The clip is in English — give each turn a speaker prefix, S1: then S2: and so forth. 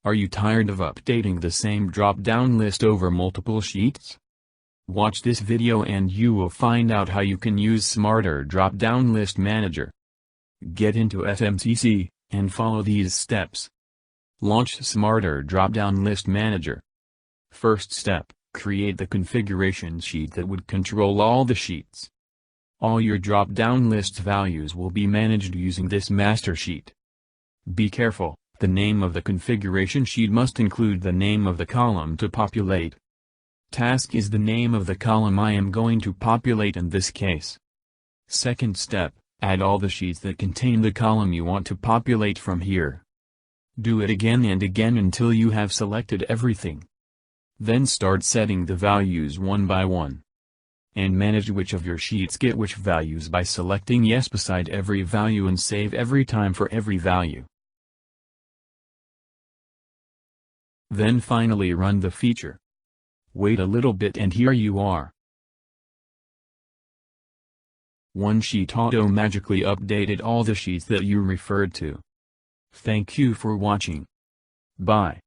S1: Are you tired of updating the same drop-down list over multiple sheets? Watch this video and you will find out how you can use Smarter Dropdown List Manager. Get into FMCC, and follow these steps. Launch Smarter Dropdown List Manager. First step, create the configuration sheet that would control all the sheets. All your drop-down list values will be managed using this master sheet. Be careful, the name of the configuration sheet must include the name of the column to populate. Task is the name of the column I am going to populate in this case. Second step, add all the sheets that contain the column you want to populate from here. Do it again and again until you have selected everything. Then start setting the values one by one. And manage which of your sheets get which values by selecting yes beside every value and save every time for every value. Then finally run the feature. Wait a little bit and here you are. One sheet auto-magically updated all the sheets that you referred to. Thank you for watching. Bye.